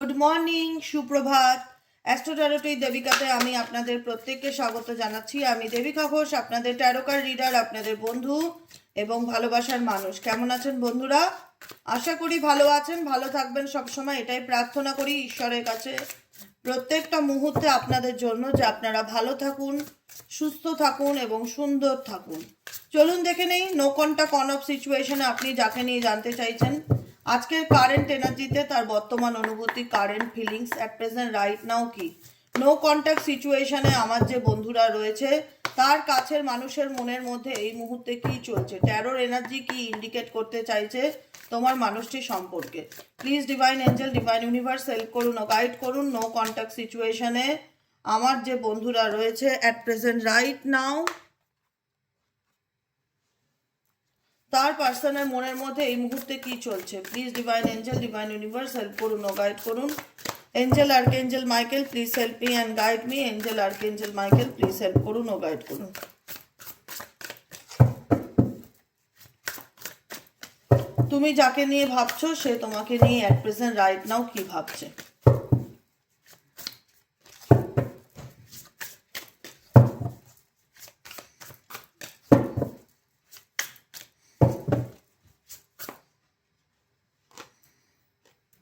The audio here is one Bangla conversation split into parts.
গুড মর্নিং, সুপ্রভাত। অ্যাস্ট্রো ট্যারোট দেবিকাতে আমি আপনাদের প্রত্যেককে স্বাগত জানাচ্ছি। আমি দেবিকা ঘোষ, আপনাদের ট্যারোকার রিডার, আপনাদের বন্ধু এবং ভালোবাসার মানুষ। কেমন আছেন বন্ধুরা? আশা করি ভালো আছেন, ভালো থাকবেন সবসময়, এটাই প্রার্থনা করি ঈশ্বরের কাছে প্রত্যেকটা মুহূর্তে আপনাদের জন্য, যে আপনারা ভালো থাকুন, সুস্থ থাকুন এবং সুন্দর থাকুন। চলুন দেখে নেই নো কন্টাক্ট অন অফ সিচুয়েশনে আপনি যাকে নিয়ে জানতে চাইছেন আজকের কারেন্ট এনার্জিতে তার বর্তমান অনুভূতি, current feelings at present right now কি। নো কন্ট্যাক্ট সিচুয়েশনে আমার যে বন্ধুরা রয়েছে তার কাছের মানুষের মনের মধ্যে এই মুহূর্তে কি চলছে, ট্যারোর এনার্জি কি ইন্ডিকেট করতে চাইছে তোমার মানুষটি সম্পর্কে। Please divine angel, divine universe help করুন ও গাইড করুন নো কন্ট্যাক্ট সিচুয়েশনে আমার যে বন্ধুরা রয়েছে অ্যাট প্রেজেন্ট রাইট নাও তার পার্সনের মনের মধ্যে এই মুহূর্তে কি চলছে। Please divine angel, divine universe help করুন ও গাইড করুন। Angel archangel Michael please help me and guide me. Angel archangel Michael please help করুন ও গাইড করুন। তুমি যাকে নিয়ে ভাবছো সে তোমাকে নিয়ে অ্যাট প্রেজেন্ট রাইট নাও কি ভাবছে।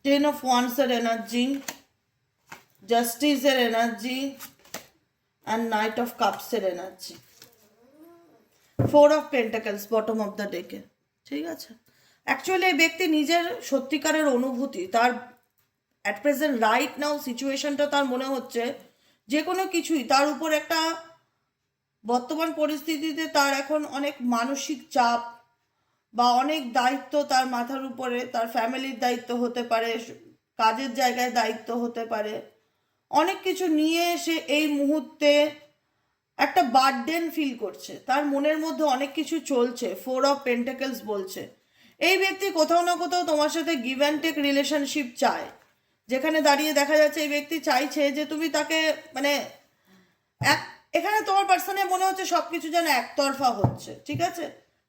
টেন অফ ওয়ান্ডসের এনার্জি, জাস্টিসের এনার্জি অ্যান্ড নাইট অফ কাপসের energy, four of pentacles bottom of the ডেকে। ঠিক আছে, অ্যাকচুয়ালি এই ব্যক্তি নিজের সত্যিকারের অনুভূতি, তার অ্যাট প্রেজেন্ট রাইট নাও সিচুয়েশনটা তার মনে হচ্ছে যে কোনো কিছুই তার উপর একটা বর্তমান পরিস্থিতিতে তার এখন অনেক মানসিক চাপ বা অনেক দায়িত্ব তার মাথার উপরে, তার ফ্যামিলির দায়িত্ব হতে পারে, কাজের জায়গায় দায়িত্ব হতে পারে, অনেক কিছু নিয়ে সে এই মুহূর্তে একটা বার্ডেন ফিল করছে, তার মনের মধ্যে অনেক কিছু চলছে। ফোর অফ পেন্টাকেলস বলছে এই ব্যক্তি কোথাও না কোথাও তোমার সাথে গিভ অ্যান্ড টেক রিলেশনশিপ চায়, যেখানে দাঁড়িয়ে দেখা যাচ্ছে এই ব্যক্তি চাইছে যে তুমি তাকে মানে এখানে তোমার পার্সনের মনে হচ্ছে সবকিছু যেন একতরফা হচ্ছে। ঠিক আছে,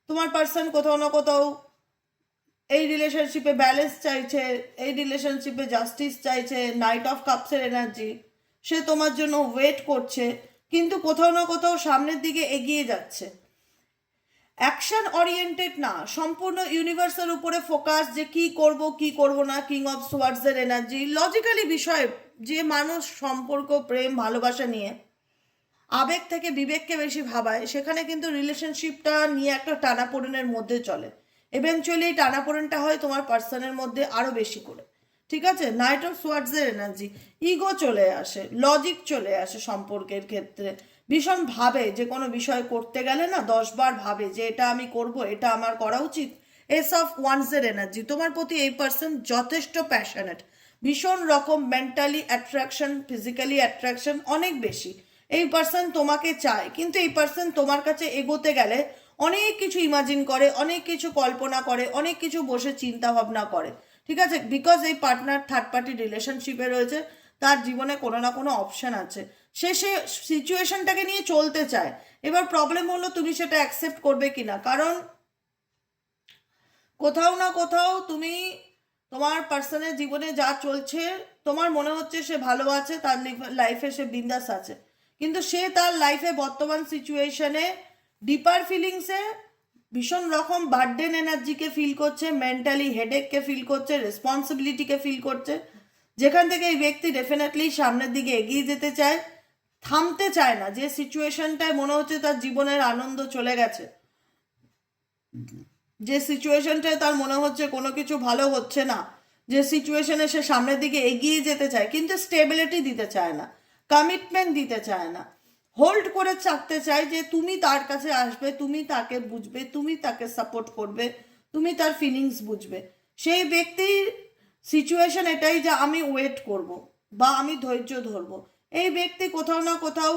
তোমার পার্সন কোথাও না কোথাও এই রিলেশনশিপে ব্যালেন্স চাইছে, এই রিলেশনশিপে জাস্টিস চাইছে, নাইট অফ কাপসের এনার্জি, সে তোমার জন্য ওয়েট করছে, কিন্তু কোথাও না কোথাও সামনের দিকে এগিয়ে যাচ্ছে। অ্যাকশন ওরিয়েন্টেড না, সম্পূর্ণ ইউনিভার্সের উপরে ফোকাস, যে কি করব কি করব না। কিং অফ সোয়ার্ডসের এনার্জি, লজিক্যালি বিষয়, যে মানুষ সম্পর্ক, প্রেম, ভালোবাসা নিয়ে আবেগ থেকে বিবেককে বেশি ভাবায়, সেখানে কিন্তু রিলেশনশিপটা নিয়ে একটা টানাপোড়েনের মধ্যে চলে। এভেনচুয়ালি এই টানাপোড়েনটা হয় তোমার পার্সনের মধ্যে আরও বেশি করে। ঠিক আছে, নাইট অফ সোয়ার্ডসের এনার্জি, ইগো চলে আসে, লজিক চলে আসে সম্পর্কের ক্ষেত্রে, ভীষণ ভাবে যে কোনো বিষয় করতে গেলে না 10বার ভাবে যে এটা আমি করব, এটা আমার করা উচিত। এস অফ ওয়ান্সের এনার্জি, তোমার প্রতি এই পার্সন যথেষ্ট প্যাশনেট, ভীষণ রকম মেন্টালি অ্যাট্রাকশন, ফিজিক্যালি অ্যাট্রাকশন অনেক বেশি। এই পার্সন তোমাকে চায়, কিন্তু এই পার্সন তোমার কাছে এগোতে গেলে অনেক কিছু ইমাজিন করে, অনেক কিছু কল্পনা করে, অনেক কিছু বসে চিন্তা ভাবনা করে। ঠিক আছে, বিকজ এই পার্টনার থার্ড পার্টি রিলেশনশিপে রয়েছে, তার জীবনে কোনো না কোনো অপশন আছে, সে সিচুয়েশনটাকে নিয়ে চলতে চায়। এবার প্রবলেম হলো তুমি সেটা অ্যাকসেপ্ট করবে কিনা, কারণ কোথাও না কোথাও তুমি তোমার পার্সনের জীবনে যা চলছে তোমার মনে হচ্ছে সে ভালো আছে, তার লাইফে সে বিন্দাস আছে, কিন্তু সে তার লাইফে বর্তমান সিচুয়েশনে ডিপার ফিলিংসে ভীষণ রকম বার্ডেন এনার্জিকে ফিল করছে, মেন্টালি হেডেককে ফিল করছে, রেসপন্সিবিলিটিকে ফিল করছে, যেখান থেকে এই ব্যক্তি ডেফিনেটলি সামনের দিকে এগিয়ে যেতে চায়, থামতে চায় না। যে সিচুয়েশনটায় মনে হচ্ছে তার জীবনের আনন্দ চলে গেছে, যে সিচুয়েশনটায় তার মনে হচ্ছে কোনো কিছু ভালো হচ্ছে না, যে সিচুয়েশনে সে সামনের দিকে এগিয়ে যেতে চায় কিন্তু স্টেবিলিটি দিতে চায় না, কমিটমেন্ট দিতে চায় না, হোল্ড করে থাকতে চায় যে তুমি তার কাছে আসবে, তুমি তাকে বুঝবে, তুমি তাকে সাপোর্ট করবে, তুমি তার ফিলিংস বুঝবে। সেই ব্যক্তির সিচুয়েশন এটাই যে আমি ওয়েট করব বা আমি ধৈর্য ধরবো। এই ব্যক্তি কোথাও না কোথাও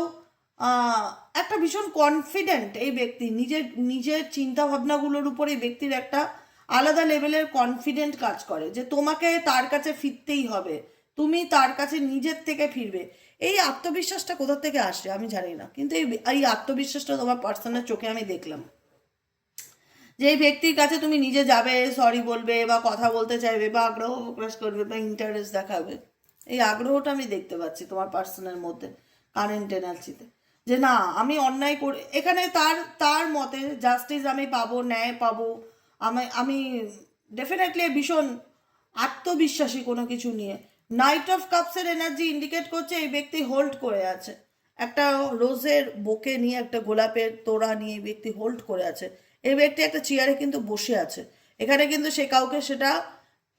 একটা ভীষণ কনফিডেন্ট, এই ব্যক্তি নিজের নিজের চিন্তা ভাবনাগুলোর উপর এই ব্যক্তির একটা আলাদা লেভেলের কনফিডেন্ট কাজ করে, যে তোমাকে তার কাছে ফিরতেই হবে, তুমি তার কাছে নিজের থেকে ফিরবে। এই আত্মবিশ্বাসটা কোথা থেকে আসে আমি জানি না, কিন্তু এই আত্মবিশ্বাসটা তোমার পার্সনের চোখে আমি দেখলাম, যে এই ব্যক্তির কাছে তুমি নিজে যাবে, সরি বলবে বা কথা বলতে চাইবে বা আগ্রহ প্রকাশ করবে বা ইন্টারেস্ট দেখাবে। এই আগ্রহটা আমি দেখতে পাচ্ছি তোমার পার্সনের মধ্যে কারেন্ট এনার্জিতে, যে না আমি অন্যায় করে এখানে তার তার মতে জাস্টিস আমি পাবো, ন্যায় পাবো। আমি ডেফিনেটলি ভীষণ আত্মবিশ্বাসী কোনো কিছু নিয়ে। নাইট অফ কাপসের এনার্জি ইন্ডিকেট করছে এই ব্যক্তি হোল্ড করে আছে, একটা রোজের বোকে নিয়ে, একটা গোলাপের তোড়া নিয়ে এই ব্যক্তি হোল্ড করে আছে। এই ব্যক্তি একটা চেয়ারে কিন্তু বসে আছে, এখানে কিন্তু সে কাউকে সেটা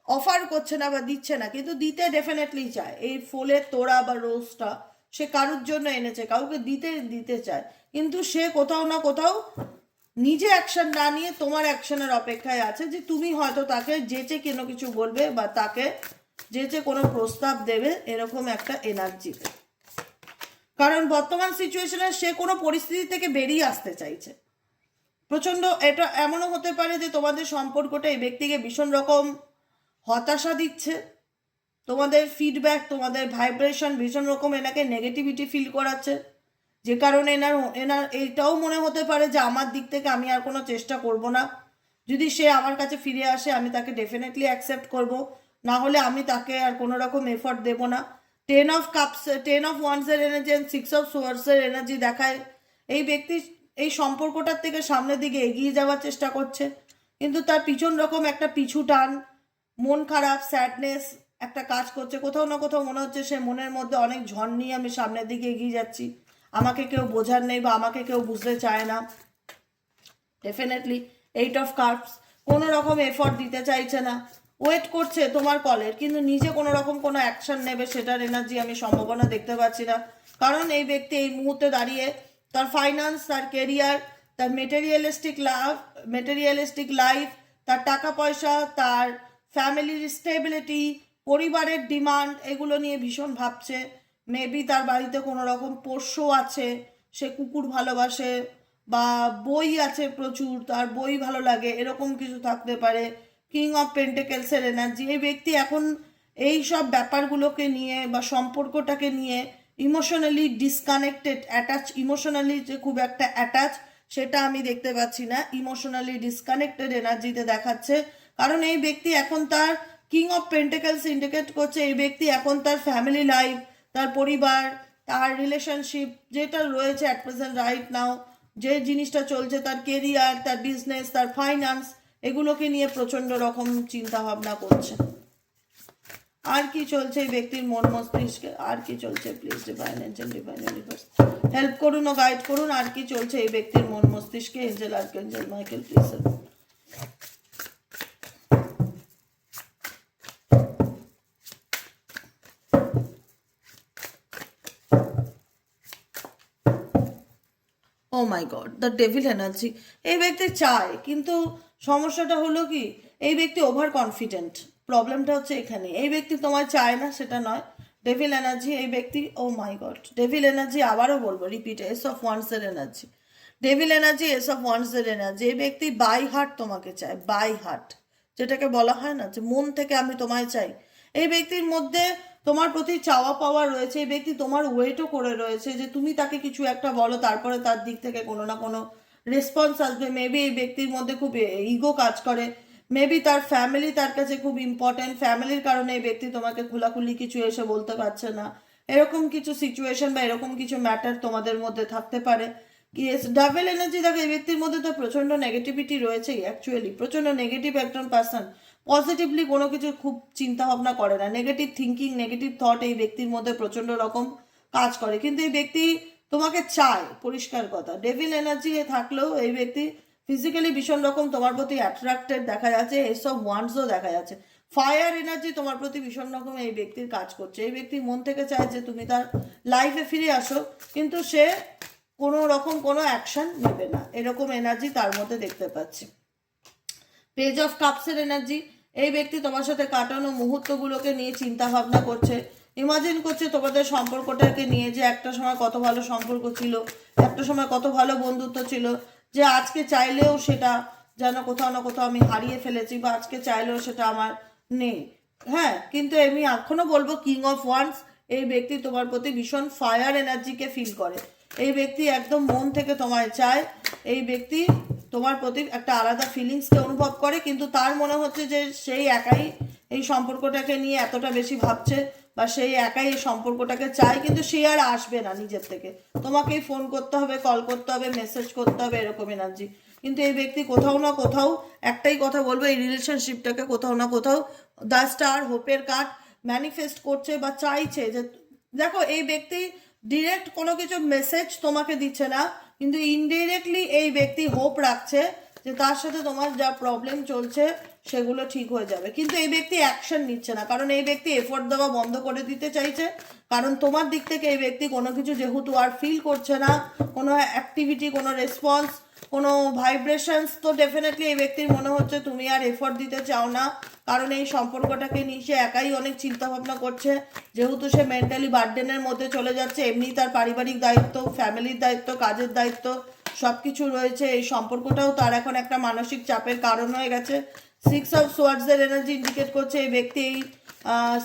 অফার করছে না বা দিচ্ছে না, কিন্তু দিতে ডেফিনেটলি চায়। এই ফুলের তোড়া বা রোজটা সে কারোর জন্য এনেছে, কাউকে দিতে দিতে চায়, কিন্তু সে কোথাও না কোথাও নিজে অ্যাকশন না নিয়ে তোমার অ্যাকশনের অপেক্ষায় আছে, যে তুমি হয়তো তাকে যেচে কোনো কিছু বলবে বা তাকে যেচে কোনো প্রস্তাব দেবে, এরকম একটা এনার্জিতে। কারণ বর্তমান সিচুয়েশনে সে কোনো পরিস্থিতি থেকে বেরিয়ে আসতে চাইছে প্রচণ্ড। এটা এমনও হতে পারে যে তোমাদের সম্পর্কটা এই ব্যক্তিকে ভীষণ রকম হতাশা দিচ্ছে, তোমাদের ফিডব্যাক, তোমাদের ভাইব্রেশন ভীষণ রকম এনাকে নেগেটিভিটি ফিল করাচ্ছে, যে কারণে এনার এনার এইটাও মনে হতে পারে যে আমার দিক থেকে আমি আর কোনো চেষ্টা করব না, যদি সে আমার কাছে ফিরে আসে আমি তাকে ডেফিনেটলি অ্যাকসেপ্ট করব, না হলে আমি তাকে আর কোনো রকম এফর্ট দেবো না। 10 অফ ওয়ান্সের এনার্জি অ্যান্ড 6 অফ সোয়ার্সের এনার্জি দেখায় এই ব্যক্তি এই সম্পর্কটার থেকে সামনের দিকে এগিয়ে যাওয়ার চেষ্টা করছে, কিন্তু তার পিছন রকম একটা পিছু টান, মন খারাপ, স্যাডনেস একটা কাজ করছে। কোথাও না কোথাও মনে হচ্ছে সে মনের মধ্যে অনেক ঝড় নিয়ে আমি সামনের দিকে এগিয়ে যাচ্ছি, আমাকে কেউ বোঝার নেই বা আমাকে কেউ বুঝতে চায় না। ডেফিনেটলি 8 অফ কাপস, কোনো রকম এফর্ট দিতে চাইছে না, ওয়েট করছে তোমার কলের, কিন্তু নিজে কোনো রকম কোনো অ্যাকশন নেবে সেটার এনার্জি আমি সম্ভাবনা দেখতে পাচ্ছি না। কারণ এই ব্যক্তি এই মুহূর্তে দাঁড়িয়ে তার ফাইন্যান্স, তার কেরিয়ার, তার মেটেরিয়ালিস্টিক লাইফ, তার টাকা পয়সা, তার ফ্যামিলির স্টেবিলিটি, পরিবারের ডিমান্ড, এগুলো নিয়ে ভীষণ ভাবছে। মেবি তার বাড়িতে কোনো রকম পোষ্য আছে, সে কুকুর ভালোবাসে বা বই আছে প্রচুর, তার বই ভালো লাগে, এরকম কিছু থাকতে পারে। কিং অফ পেন্টেকেলসের এনার্জি, এই ব্যক্তি এখন এই সব ব্যাপারগুলোকে নিয়ে বা সম্পর্কটাকে নিয়ে ইমোশনালি ডিসকানেক্টেড, ইমোশনালি যে খুব একটা অ্যাটাচ সেটা আমি দেখতে পাচ্ছি না, ইমোশনালি ডিসকানেক্টেড এনার্জিতে দেখাচ্ছে। কারণ এই ব্যক্তি এখন তার কিং অফ পেন্টেকেলস ইন্ডিকেট করছে এই ব্যক্তি এখন তার ফ্যামিলি লাইফ, তার পরিবার, তার রিলেশনশিপ যেটা রয়েছে অ্যাট প্রেজেন্ট রাইট নাও, যে জিনিসটা চলছে, তার কেরিয়ার, তার বিজনেস, তার ফাইন্যান্স, এগুলোকে নিয়ে প্রচণ্ড রকম চিন্তা ভাবনা করছে। আর কি চলছে এই ব্যক্তির মন মস্তিষ্কে, আর কি চলছে please divine angel, divine universe help করুন ও গাইড করুন। আর কি চলছে এই ব্যক্তির মন মস্তিষ্কে, angel, archangel Michael please. Oh my god, the devil energy, এই ব্যক্তি চায়, কিন্তু সমস্যাটা হলো কি এই ব্যক্তি ওভার কনফিডেন্ট। প্রবলেমটা হচ্ছে এখানে, এই ব্যক্তি তোমায় চায় না সেটা নয়, ডেভিল এনার্জি এই ব্যক্তি, oh my god, devil energy আবারও বলবো, রিপিট, এস অফ ওয়ান্সের energy, devil energy, ace of ওয়ান্সের এনার্জি। এই ব্যক্তি বাই হার্ট তোমাকে চায়, বাই হার্ট, যেটাকে বলা হয় না যে মন থেকে আমি তোমায় চাই। এই ব্যক্তির মধ্যে তোমার প্রতি চাওয়া পাওয়া রয়েছে, এই ব্যক্তি তোমার ওয়েটও করে রয়েছে, যে তুমি তাকে কিছু একটা বলো তারপরে তার দিক থেকে কোনো না কোনো রেসপন্স আসবে। মেবি এই ব্যক্তির মধ্যে খুব ইগো কাজ করে, মেবি তার ফ্যামিলি তার কাছে খুব ইম্পর্টেন্ট, ফ্যামিলির কারণে এই ব্যক্তি তোমাকে খোলাখুলি কিছু এসে বলতে পারছে না, এরকম কিছু সিচুয়েশন বা এরকম কিছু ম্যাটার তোমাদের মধ্যে থাকতে পারে। ডাবল এনার্জি দেখো, এই ব্যক্তির মধ্যে তো প্রচণ্ড নেগেটিভিটি রয়েছেই, অ্যাকচুয়ালি প্রচণ্ড নেগেটিভ একজন পার্সন, পজিটিভলি কোনো কিছু খুব চিন্তা ভাবনা করে না, নেগেটিভ থিঙ্কিং, নেগেটিভ থট এই ব্যক্তির মধ্যে প্রচণ্ড রকম কাজ করে। কিন্তু এই ব্যক্তি তোমাকে চায়, পরিষ্কার কথা। ডেভিল এনার্জি থাকলেও এই ব্যক্তি ফিজিক্যালি ভীষণ রকম তোমার প্রতি অ্যাট্রাক্টেড দেখা যাচ্ছে, এসব ওয়ান্টসও দেখা যাচ্ছে। ফায়ার এনার্জি তোমার প্রতি ভীষণ রকম এই ব্যক্তির কাজ করছে, এই ব্যক্তি মন থেকে চায় যে তুমি তার লাইফে ফিরে আসো, কিন্তু সে কোনো রকম কোনো অ্যাকশন নেবে না, এরকম এনার্জি তার মধ্যে দেখতে পাচ্ছি। পেজ অফ কাপসের এনার্জি, এই ব্যক্তি তোমার সাথে কাটানো মুহূর্তগুলোকে নিয়ে চিন্তা ভাবনা করছে, ইমাজিন করছে তোমাদের সম্পর্কটাকে নিয়ে, যে একটা সময় কত ভালো সম্পর্ক ছিল, একটা সময় কত ভালো বন্ধুত্ব ছিল, যে আজকে চাইলেও সেটা যেন কোথাও না কোথাও আমি হারিয়ে ফেলেছি, বা আজকে চাইলেও সেটা আমার নেই। হ্যাঁ, কিন্তু আমি এখনো বলবো কিং অফ ওয়ান্স, এই ব্যক্তি তোমার প্রতি ভীষণ ফায়ার এনার্জিকে ফিল করে, এই ব্যক্তি একদম মন থেকে তোমায় চায়, এই ব্যক্তি তোমার প্রতি একটা আলাদা ফিলিংসকে অনুভব করে, কিন্তু তার মনে হচ্ছে যে সেই একাই এই সম্পর্কটাকে নিয়ে এতটা বেশি ভাবছে, বা সেই একাই এই সম্পর্কটাকে চায়, কিন্তু সে আর আসবে না নিজের থেকে, তোমাকেই ফোন করতে হবে, কল করতে হবে, মেসেজ করতে হবে, এরকম এনার্জি। কিন্তু এই ব্যক্তি কোথাও না কোথাও একটাই কথা বলবো, এই রিলেশনশিপটাকে কোথাও না কোথাও দ্য স্টার হোপের কার্ড ম্যানিফেস্ট করছে বা চাইছে যে, দেখো এই ব্যক্তি ডিরেক্ট কোনো কিছু মেসেজ তোমাকে দিচ্ছে না, কিন্তু ইনডিরেক্টলি এই ব্যক্তি হোপ রাখছে যে তার সাথে তোমার যা প্রবলেম চলছে সেগুলো ঠিক হয়ে যাবে। কিন্তু এই ব্যক্তি অ্যাকশন নিচ্ছে না, কারণ এই ব্যক্তি এফোর্ট দেওয়া বন্ধ করে দিতে চাইছে, কারণ তোমার দিক থেকে এই ব্যক্তি কোনো কিছু যেহেতু আর ফিল করছে না, কোনো অ্যাক্টিভিটি, কোনো রেসপন্স, কোনো ভাইব্রেশনস, তো ডেফিনেটলি এই ব্যক্তির মনে হচ্ছে তুমি আর এফোর্ট দিতে চাও না, কারণ এই সম্পর্কটাকে নিয়ে সে একাই অনেক চিন্তাভাবনা করছে, যেহেতু সে মেন্টালি বার্ডেনের মধ্যে চলে যাচ্ছে, এমনি তার পারিবারিক দায়িত্ব, ফ্যামিলির দায়িত্ব, কাজের দায়িত্ব সব কিছু রয়েছে, এই সম্পর্কটাও তার এখন একটা মানসিক চাপের কারণ হয়ে গেছে। 6 অফ সোয়ার্ডসের এনার্জি ইন্ডিকেট করছে এই ব্যক্তি এই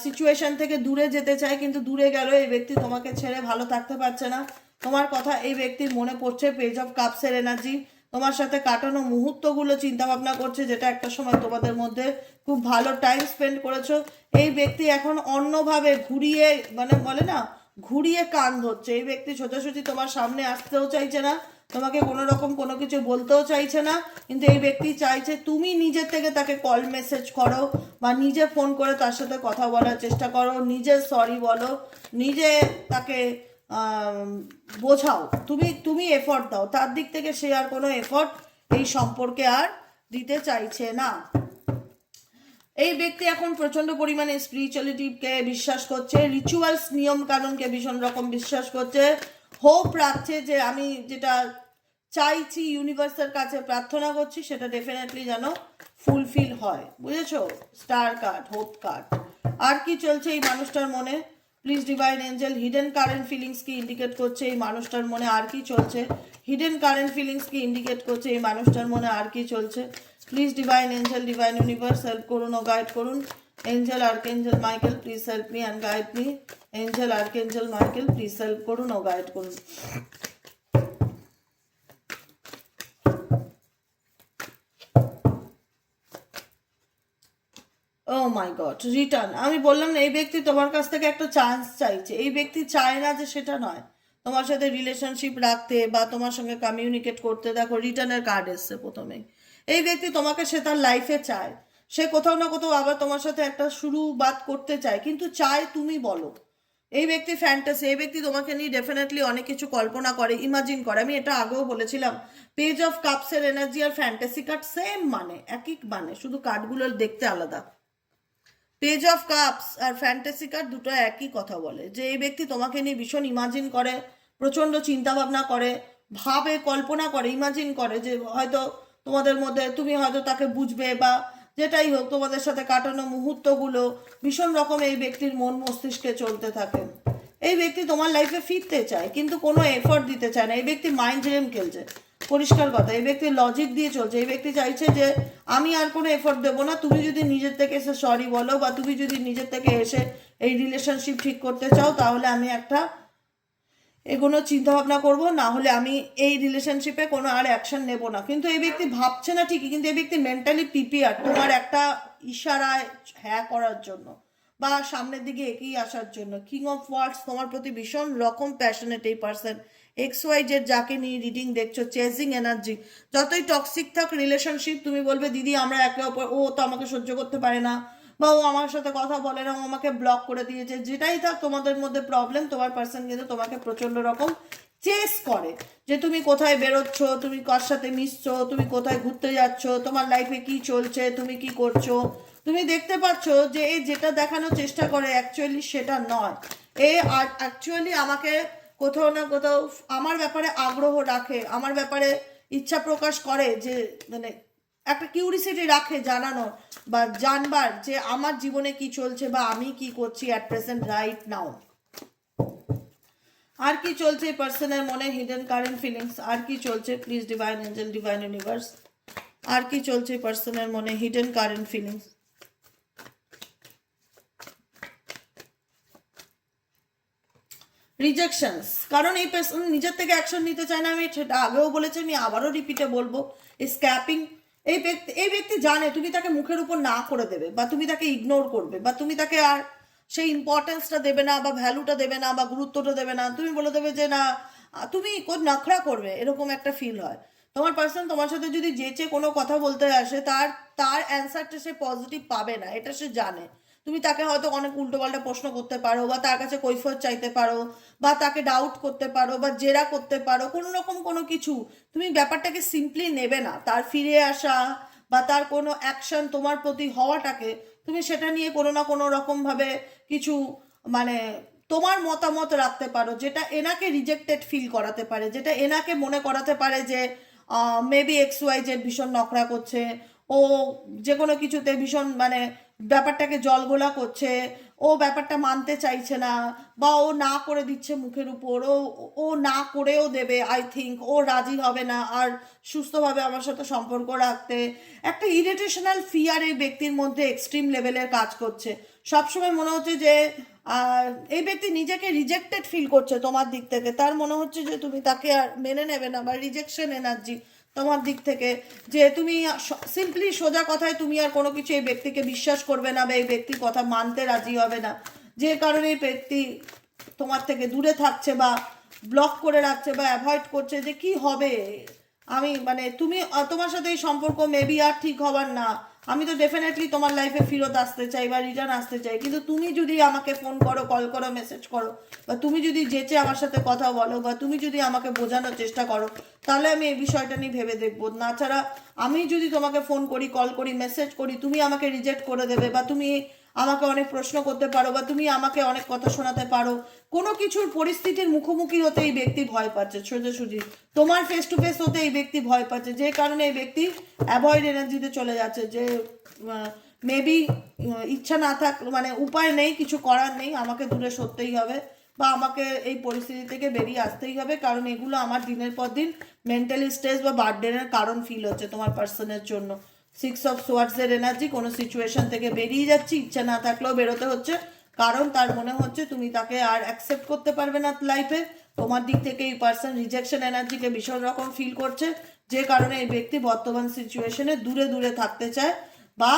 সিচুয়েশন থেকে দূরে যেতে চায়, কিন্তু দূরে গেল এই ব্যক্তি তোমাকে ছেড়ে ভালো থাকতে পারছে না, তোমার কথা এই ব্যক্তির মনে পড়ছে। পেজ অফ কাপসের এনার্জি তোমার সাথে কাটানো মুহূর্তগুলো চিন্তা ভাবনা করছে, যেটা একটা সময় তোমাদের মধ্যে খুব ভালো টাইম স্পেন্ড করেছো। এই ব্যক্তি এখন অন্যভাবে ঘুরিয়ে, মানে বলে না, ঘুরিয়ে কান ধরছে। এই ব্যক্তি সোজাসুজি তোমার সামনে আসতেও চাইছে না, তোমাকে কোনো রকম কোনো কিছু বলতেও চাইছে না, কিন্তু এই ব্যক্তি চাইছে তুমি নিজের থেকে তাকে কল মেসেজ করো বা নিজে ফোন করে তার সাথে কথা বলার চেষ্টা করো, নিজে সরি বলো, নিজে তাকে বোঝাও, তুমি তুমি এফর্ট দাও। তার দিক থেকে সে আর কোনো এফর্ট এই সম্পর্কে আর দিতে চাইছে না। এই ব্যক্তি এখন প্রচন্ড পরিমাণে স্পিরিচুয়ালিটিকে বিশ্বাস করছে, রিচুয়ালস, নিয়ম কানুনকে ভীষণ রকম বিশ্বাস করছে, হোপ রাখছে যে আমি যেটা চাইছি, ইউনিভার্সের কাছে প্রার্থনা করছি, সেটা ডেফিনেটলি যেন ফুলফিল হয়। বুঝেছো? Star card, hope card. আর কি চলছে এই মানুষটার মনে? Please divine angel, hidden current feelings কি ইন্ডিকেট করছে এই মানুষটার মনে? আর কি চলছে? হিডেন কারেন্ট ফিলিংস কি ইন্ডিকেট করছে এই মানুষটার মনে? আর কি চলছে? Please divine angel, divine universe help করুন ও গাইড করুন। Angel archangel Michael please help me and guide me. Angel archangel Michael please help করুন ও গাইড করুন। ও মাই গড, রিটার্ন। আমি বললাম না, এই ব্যক্তি তোমার কাছ থেকে একটা চান্স চাইছে। এই ব্যক্তি চায় না যে সেটা নয়, তোমার সাথে রিলেশনশিপ রাখতে বা তোমার সঙ্গে কমিউনিকেট করতে। দেখো রিটার্নের কার্ড এসছে প্রথমেই। এই ব্যক্তি তোমাকে সে তার লাইফে চায়, সে কোথাও না কোথাও আবার তোমার সাথে একটা শুরু বাদ করতে চায়, কিন্তু চায় তুমি বলো। এই ব্যক্তি ফ্যান্টাসি, এই ব্যক্তি তোমাকে নিয়ে ডেফিনেটলি অনেক কিছু কল্পনা করে, ইমাজিন করে। আমি এটা আগেও বলেছিলাম, পেজ অফ কাপসের এনার্জি আর ফ্যান্টাসি কার্ড সেম মানে, একই মানে, শুধু কার্ডগুলো দেখতে আলাদা। পেজ অফ কাপস আর ফ্যান্টাসি কার্ড দুটো একই কথা বলে, যে এই ব্যক্তি তোমাকে নিয়ে ভীষণ ইমাজিন করে, প্রচণ্ড চিন্তা ভাবনা করে, ভাবে, কল্পনা করে, ইমাজিন করে যে হয়তো তোমাদের মধ্যে তুমি হয়তো তাকে বুঝবে, বা যেটাই হোক তোমাদের সাথে কাটানো মুহূর্তগুলো ভীষণ রকম এই ব্যক্তির মন মস্তিষ্কে চলতে থাকে। এই ব্যক্তি তোমার লাইফে ফিরতে চায়, কিন্তু কোনো এফর্ট দিতে চায় না। এই ব্যক্তি মাইন্ড গেম খেলছে, পরিষ্কার কথা। এই ব্যক্তি লজিক দিয়ে চলছে। এই ব্যক্তি চাইছে যে আমি আর কোনো এফোর্ট দেবো না, তুমি যদি নিজের থেকে এসে সরি বলো, বা তুমি যদি নিজের থেকে এসে এই রিলেশনশিপ ঠিক করতে চাও, তাহলে আমি একটা এগোনো চিন্তা ভাবনা করবো, না হলে আমি এই রিলেশনশিপে কোনো আর অ্যাকশন নেব না। কিন্তু এই ব্যক্তি ভাবছে না ঠিকই, কিন্তু এই ব্যক্তি মেন্টালি প্রিপেয়ার তোমার একটা ইশারায় হ্যাঁ করার জন্য, বা সামনের দিকে এগিয়ে আসার জন্য। কিং অফ ওয়ার্ডস তোমার প্রতি ভীষণ রকম প্যাশনেট এই পার্সন। XYZ যাকে নিয়ে রিডিং দেখছো, চেজিং এনার্জি। যতই টক্সিক থাক রিলেশনশিপ, তুমি বলবে দিদি আমরা একে অপর, ও তো আমাকে সহ্য করতে পারে না, বা ও আমার সাথে কথা বলে না, ও আমাকে ব্লক করে দিয়েছে, যেটাই থাক তোমাদের মধ্যে প্রবলেম, তোমার পার্সন কিন্তু তোমাকে প্রচন্ড রকম চেস করে, যে তুমি কোথায় বেরোচ্ছ, তুমি কার সাথে মিশছো, তুমি কোথায় ঘুরতে যাচ্ছ, তোমার লাইফে কি চলছে, তুমি কি করছো। তুমি দেখতে পাচ্ছ যে এই যেটা দেখানোর চেষ্টা করে অ্যাকচুয়ালি সেটা নয়। এ অ্যাকচুয়ালি আমাকে কোথাও না কোথাও আমার ব্যাপারে আগ্রহ রাখে, আমার ব্যাপারে ইচ্ছা প্রকাশ করে, যে মানে একটা কিউরিসিটি রাখে জানানোর বা জানবার যে আমার জীবনে কি চলছে বা আমি কি করছি অ্যাট প্রেজেন্ট রাইট নাও। আর কি চলছে এই পার্সনের মনে? Hidden current feelings. আর কি চলছে? Please divine angel, divine universe, আর কি চলছে এই পার্সনের মনে? Hidden current feelings. রিজেকশনস, কারণ এই পার্সন নিজের থেকে অ্যাকশন নিতে চায় না। আমি সেটা আগেও বলেছি, আমি আবারও রিপিটে বলবো, স্ক্যাপিং। এই ব্যক্তি জানে তুমি তাকে মুখের উপর না করে দেবে, বা তুমি তাকে ইগনোর করবে, বা তুমি তাকে আর সেই ইম্পর্টেন্সটা দেবে না বা ভ্যালুটা দেবে না বা গুরুত্বটা দেবে না, তুমি বলে দেবে যে না তুমি নখরা করবে, এরকম একটা ফিল হয়। তোমার পার্সন তোমার সাথে যদি যেচে কোনো কথা বলতে আসে, তার তার অ্যান্সারটা সে পজিটিভ পাবে না, এটা সে জানে। তুমি তাকে হয়তো অনেক উল্টোপাল্টা প্রশ্ন করতে পারো বা তার কাছে কৈফিয়ত চাইতে পারো বা তাকে ডাউট করতে পারো বা জেরা করতে পারো, কোনো রকম কোনো কিছু। তুমি ব্যাপারটাকে সিম্পলি নেবে না, তার ফিরে আসা বা তার কোনো অ্যাকশন তোমার প্রতি হওয়াটাকে তুমি সেটা নিয়ে কোনো না কোনো রকমভাবে কিছু মানে তোমার মতামত রাখতে পারো, যেটা এনাকে রিজেক্টেড ফিল করাতে পারে, যেটা এনাকে মনে করাতে পারে যে মেবি XYZ ভীষণ নখরা করছে, ও যে কোনো কিছুতে ভীষণ মানে ব্যাপারটাকে জলঘোলা করছে, ও ব্যাপারটা মানতে চাইছে না বা ও না করে দিচ্ছে মুখের উপর, ও না করেও দেবে, আই থিঙ্ক ও রাজি হবে না আর সুস্থভাবে আমার সাথে সম্পর্ক রাখতে। একটা ইরিটেশনাল ফিয়ার এই ব্যক্তির মধ্যে এক্সট্রিম লেভেলের কাজ করছে। সবসময় মনে হচ্ছে যে এই ব্যক্তি নিজেকে রিজেক্টেড ফিল করছে তোমার দিক থেকে, তার মনে হচ্ছে যে তুমি তাকে আর মেনে নেবে না বা রিজেকশন এনার্জি তোমার দিক থেকে, যে তুমি সিম্পলি সোজা কথায় তুমি আর কোনো কিছু এই ব্যক্তিকে বিশ্বাস করবে না বা এই ব্যক্তির কথা মানতে রাজি হবে না, যে কারণে এই ব্যক্তি তোমার থেকে দূরে থাকছে বা ব্লক করে রাখছে বা অ্যাভয়েড করছে যে কি হবে, আমি মানে তুমি তোমার সাথে এই সম্পর্ক মেবি আর ঠিক হবার না, আমি তো ডেফিনেটলি তোমার লাইফে ফেরত আসতে চাই বা রিটার্ন আসতে চাই, কিন্তু তুমি যদি আমাকে ফোন করো, কল করো, মেসেজ করো বা তুমি যদি যেচে আমার সাথে কথা বলো বা তুমি যদি আমাকে বোঝানোর চেষ্টা করো, তাহলে আমি এই বিষয়টা নিয়ে ভেবে দেখবো। না ছাড়া আমি যদি তোমাকে ফোন করি, কল করি, মেসেজ করি, তুমি আমাকে রিজেক্ট করে দেবে বা তুমি আমাকে অনেক প্রশ্ন করতে পারো বা তুমি আমাকে অনেক কথা শোনাতে পারো, কোনো কিছুর পরিস্থিতির মুখোমুখি হতে এই ব্যক্তি ভয় পাচ্ছে, সোজাসুজি তোমার ফেস টু ফেস হতে এই ব্যক্তি ভয় পাচ্ছে, যে কারণে এই ব্যক্তি অ্যাভয়েড এনার্জিতে চলে যাচ্ছে, যে মেবি ইচ্ছা না থাক মানে উপায় নেই, কিছু করার নেই, আমাকে দূরে সরতেই হবে বা আমাকে এই পরিস্থিতি থেকে বেরিয়ে আসতেই হবে, কারণ এগুলো আমার দিনের পর দিন মেন্টালি স্ট্রেস বা বার্ডেনের কারণ ফিল হচ্ছে তোমার পার্সনের জন্য। 6 অফ সোয়ার্ডসের এনার্জি, কোনো সিচুয়েশন থেকে বেরিয়ে যাচ্ছি, ইচ্ছা না থাকলেও বেরোতে হচ্ছে, কারণ তার মনে হচ্ছে তুমি তাকে আর অ্যাকসেপ্ট করতে পারবে না লাইফে। তোমার দিক থেকে এই পার্সন রিজেকশন এনার্জিকে ভীষণ রকম ফিল করছে, যে কারণে এই ব্যক্তি বর্তমান সিচুয়েশনে দূরে দূরে থাকতে চায় বা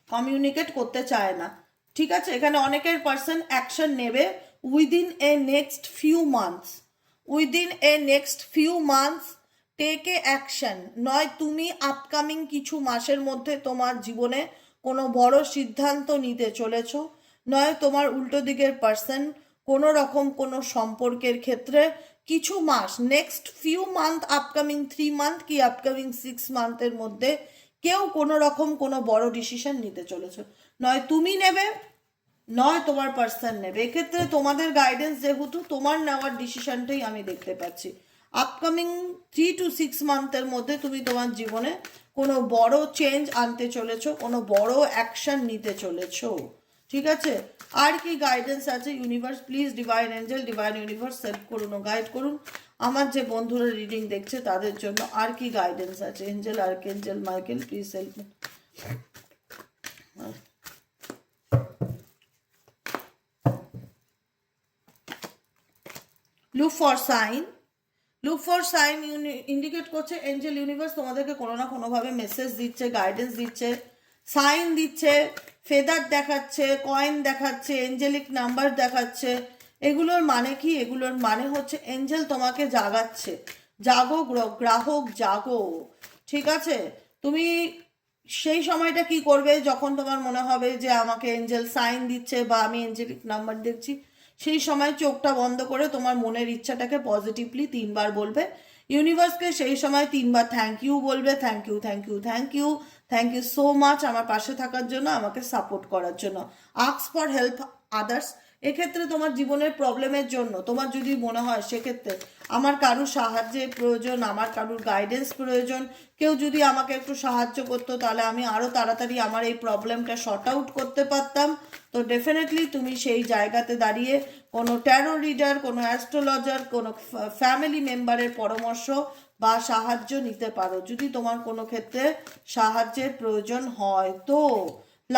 কমিউনিকেট করতে চায় না। ঠিক আছে, এখানে অনেকের পার্সন অ্যাকশন নেবে within a next few months, within a next few months take a action. নয় তুমি আপকামিং কিছু মাসের মধ্যে তোমার জীবনে কোনো বড় সিদ্ধান্ত নিতে চলেছ, নয় তোমার উল্টো দিকের পার্সন কোনো রকম কোনো সম্পর্কের ক্ষেত্রে কিছু মাস, next few month, upcoming 3 month কি আপকামিং 6 মান্থের মধ্যে কেউ কোনো রকম কোনো বড় ডিসিশন নিতে চলেছে, নয় তুমি নেবে নয় তোমার পার্সন নেবে। এক্ষেত্রে তোমাদের গাইডেন্স যেহেতু, তোমার নেওয়ার ডিসিশনটাই আমি দেখতে পাচ্ছি। আপকামিং 3 to 6 মান্থের মধ্যে তুমি তোমার জীবনে কোনো বড় চেঞ্জ আনতে চলেছো, কোনো বড় অ্যাকশন নিতে চলেছো। ঠিক আছে, আর কি গাইডেন্স আছে universe? Please divine angel, divine universe help করুন ও গাইড করুন আমার যে বন্ধুরা রিডিং দেখছে তাদের জন্য। আর কি গাইডেন্স আছে? Angel, archangel Michael, please help. Look for sign, look for sign indicate করছে এঞ্জেল ইউনিভার্স তোমাদেরকে কোনো না কোনোভাবে মেসেজ দিচ্ছে, গাইডেন্স দিচ্ছে, সাইন দিচ্ছে, ফেদার দেখাচ্ছে, কয়েন দেখাচ্ছে, এঞ্জেলিক নাম্বার দেখাচ্ছে। এগুলোর মানে কি? এগুলোর মানে হচ্ছে এঞ্জেল তোমাকে জাগাচ্ছে, জাগো গ্রাহক জাগো। ঠিক আছে, তুমি সেই সময়টা কি করবে যখন তোমার মনে হবে যে আমাকে এঞ্জেল সাইন দিচ্ছে বা আমি এঞ্জেলিক নাম্বার দেখছি, সেই সময় চোখটা বন্ধ করে তোমার মনের ইচ্ছাটাকে পজিটিভলি 3 বার বলবে ইউনিভার্সকে, সেই সময় 3 বার থ্যাংক ইউ বলবে, thank you, thank you, thank you, thank you so much আমার পাশে থাকার জন্য, আমাকে সাপোর্ট করার জন্য। আস্ক ফর হেল্প আদার্স, এক্ষেত্রে তোমার জীবনের প্রবলেমের জন্য তোমার যদি মনে হয় সেক্ষেত্রে আমার কারুর সাহায্যের প্রয়োজন, আমার কারুর গাইডেন্স প্রয়োজন, কেউ যদি আমাকে একটু সাহায্য করতো তাহলে আমি আরও তাড়াতাড়ি আমার এই প্রবলেমটা শর্ট আউট করতে পারতাম, তো ডেফিনেটলি তুমি সেই জায়গাতে দাঁড়িয়ে কোনো ট্যারো রিডার, কোনো অ্যাস্ট্রোলজার, কোনো ফ্যামিলি মেম্বারের পরামর্শ বা সাহায্য নিতে পারো যদি তোমার কোনো ক্ষেত্রে সাহায্যের প্রয়োজন হয়। তো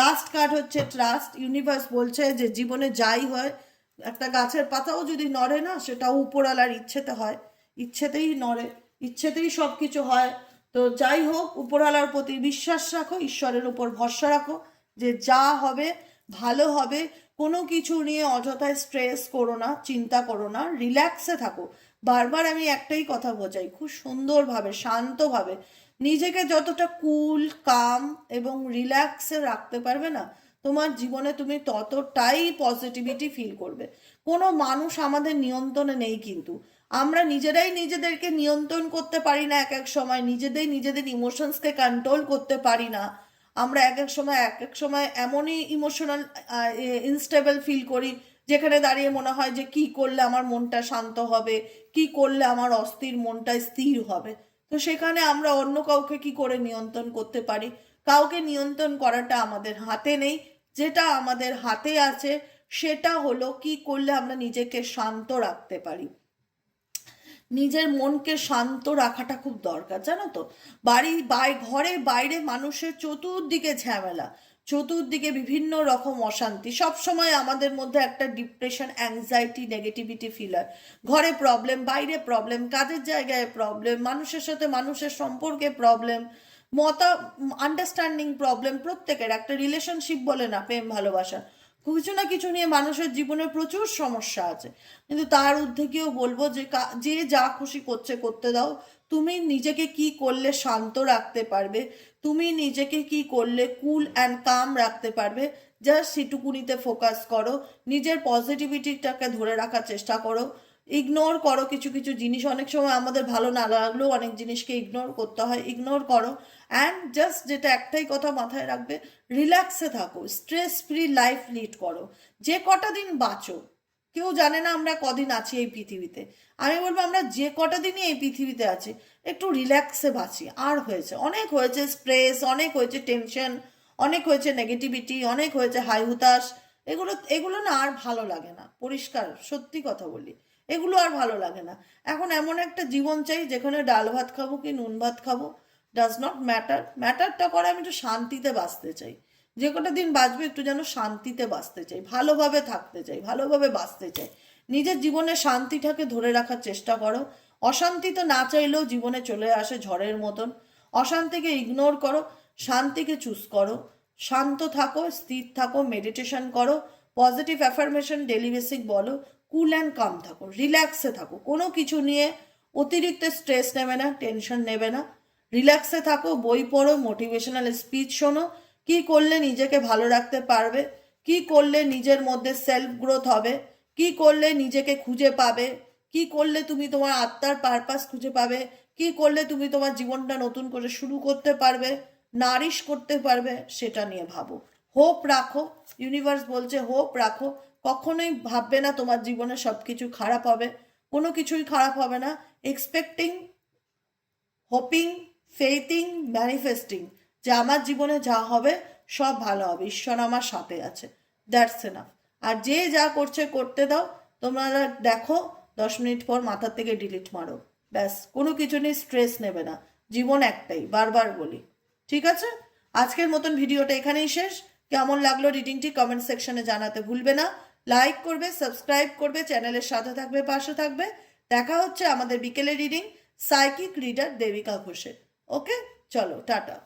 লাস্ট কার্ড হচ্ছে ট্রাস্ট। ইউনিভার্স বলছে যে জীবনে যাই হয়, একটা গাছের পাতাও যদি নড়ে না, সেটাও উপরওয়ালার ইচ্ছেতে হয়, ইচ্ছেতেই নড়ে, ইচ্ছেতেই সব কিছু হয়। তো যাই হোক, উপরওয়ালার প্রতি বিশ্বাস রাখো, ঈশ্বরের উপর ভরসা রাখো যে যা হবে ভালো হবে। কোনো কিছু নিয়ে অযথায় স্ট্রেস করো না, চিন্তা করো না, রিল্যাক্সে থাকো। বারবার আমি একটাই কথা বোঝাই, খুব সুন্দরভাবে শান্তভাবে নিজেকে যতটা কুল কাম এবং রিল্যাক্সে রাখতে পারবে না, তোমার জীবনে তুমি ততটাই পজিটিভিটি ফিল করবে। কোনো মানুষ আমাদের নিয়ন্ত্রণে নেই, কিন্তু আমরা নিজেরাই নিজেদেরকে নিয়ন্ত্রণ করতে পারি না, এক এক সময় নিজেদের ইমোশনসকে কন্ট্রোল করতে পারি না। আমরা এক এক সময় এমনই ইমোশনাল ইনস্টেবল ফিল করি, যেখানে দাঁড়িয়ে মনে হয় যে কি করলে আমার মনটা শান্ত হবে, কি করলে আমার অস্থির মনটা স্থির হবে। তো সেখানে আমরা অন্য কাউকে কি করে নিয়ন্ত্রণ করতে পারি? কাউকে নিয়ন্ত্রণ করাটা আমাদের হাতে নেই। যেটা আমাদের হাতে আছে সেটা হলো কি করলে আমরা নিজেকে শান্ত রাখতে পারি। নিজের মনকে শান্ত রাখাটা খুব দরকার, জানো তো। ঘরে বাইরে মানুষের চতুর্দিকে ঝামেলা, চতুর্দিকে বিভিন্ন রকম অশান্তি, সব সময় আমাদের মধ্যে একটা ডিপ্রেশন, অ্যাংজাইটি, নেগেটিভিটি ফিল হয়। ঘরে প্রবলেম, বাইরে প্রবলেম, কাজের জায়গায় প্রবলেম, মানুষের সাথে মানুষের সম্পর্কে প্রবলেম, আন্ডারস্ট্যান্ডিং প্রবলেম। প্রত্যেকের একটা রিলেশনশিপ বলে না, প্রেম ভালোবাসা, কিছু না কিছু নিয়ে মানুষের জীবনে প্রচুর সমস্যা আছে। কিন্তু তার ঊর্ধ্বে গিয়েও বলবো যে যে যা খুশি করছে করতে দাও। তুমি নিজেকে কি করলে শান্ত রাখতে পারবে, তুমি নিজেকে কি করলে কুল অ্যান্ড কাম রাখতে পারবে, জাস্ট সেটুকুনিতে ফোকাস করো। নিজের পজিটিভিটিটাকে ধরে রাখার চেষ্টা করো। ইগনোর করো কিছু কিছু জিনিস, অনেক সময় আমাদের ভালো না লাগলেও অনেক জিনিসকে ইগনোর করতে হয়, ইগনোর করো। অ্যান্ড জাস্ট যেটা একটাই কথা মাথায় রাখবে, রিল্যাক্সে থাকো, স্ট্রেস ফ্রি লাইফ লিড করো। যে কটা দিন বাঁচো, কেউ জানে না আমরা কদিন আছি এই পৃথিবীতে। আমি বলবো আমরা যে কটা দিনই এই পৃথিবীতে আছি একটু রিল্যাক্সে বাঁচি। আর হয়েছে, অনেক হয়েছে স্ট্রেস, অনেক হয়েছে টেনশন, অনেক হয়েছে নেগেটিভিটি, অনেক হয়েছে হাই হুতাশ। এগুলো এগুলো না আর ভালো লাগে না, পরিষ্কার সত্যি কথা বলি, এগুলো আর ভালো লাগে না। এখন এমন একটা জীবন চাই যেখানে ডাল ভাত খাবো কি নুন ভাত খাবো, ডাজ নট ম্যাটার। ম্যাটারটা করে আমি একটু শান্তিতে বাঁচতে চাই। যে কটা দিন বাঁচবে একটু যেন শান্তিতে বাঁচতে চাই, ভালোভাবে থাকতে চাই, ভালোভাবে বাঁচতে চাই। নিজের জীবনে শান্তিটাকে ধরে রাখার চেষ্টা করো। অশান্তি তো না চাইলেও জীবনে চলে আসে ঝড়ের মতন। অশান্তিকে ইগনোর করো, শান্তিকে চুজ করো। শান্ত থাকো, স্থির থাকো, মেডিটেশন করো, পজিটিভ অ্যাফার্মেশন ডেলি বেসিক বলো, কুল অ্যান্ড কাম থাকো, রিল্যাক্সে থাকো। কোনো কিছু নিয়ে অতিরিক্ত স্ট্রেস নেবে না, টেনশন নেবে না। রিল্যাক্সে থাকো, বই পড়ো, মোটিভেশনাল স্পিচ শোনো। কি করলে নিজেকে ভালো রাখতে পারবে, কি করলে নিজের মধ্যে সেলফ গ্রোথ হবে, কি করলে নিজেকে খুঁজে পাবে, কি করলে তুমি তোমার আত্মার পারপাস খুঁজে পাবে, কি করলে তুমি তোমার জীবনটা নতুন করে শুরু করতে পারবে, নারিশ করতে পারবে, সেটা নিয়ে ভাবো। হোপ রাখো, ইউনিভার্স বলছে হোপ রাখো। কখনোই ভাববে না তোমার জীবনে সব কিছু খারাপ হবে, কোনো কিছুই খারাপ হবে না। এক্সপেক্টিং, হোপিং, ফেইথিং, ম্যানিফেস্টিং যে আমার জীবনে যা হবে সব ভালো হবে, ঈশ্বর আমার সাথে আছে, দ্যাটস এনাফ। আর যে যা করছে করতে দাও। তোমরা দেখো 10 মিনিট পর মাথার থেকে ডিলিট মারো, ব্যাস। কোনো কিছু নিয়ে স্ট্রেস নেবে না, জীবন একটাই, বারবার বলি। ঠিক আছে, আজকের মতন ভিডিওটা এখানেই শেষ। কেমন লাগলো রিডিংটি কমেন্ট সেকশনে জানাতে ভুলবে না। লাইক করবে, সাবস্ক্রাইব করবে, চ্যানেলের সাথে থাকবে, পাশে থাকবে। দেখা হচ্ছে আমাদের বিকেলে রিডিং সাইকিক রিডার দেবিকা ঘোষের। ওকে, চলো টাটা।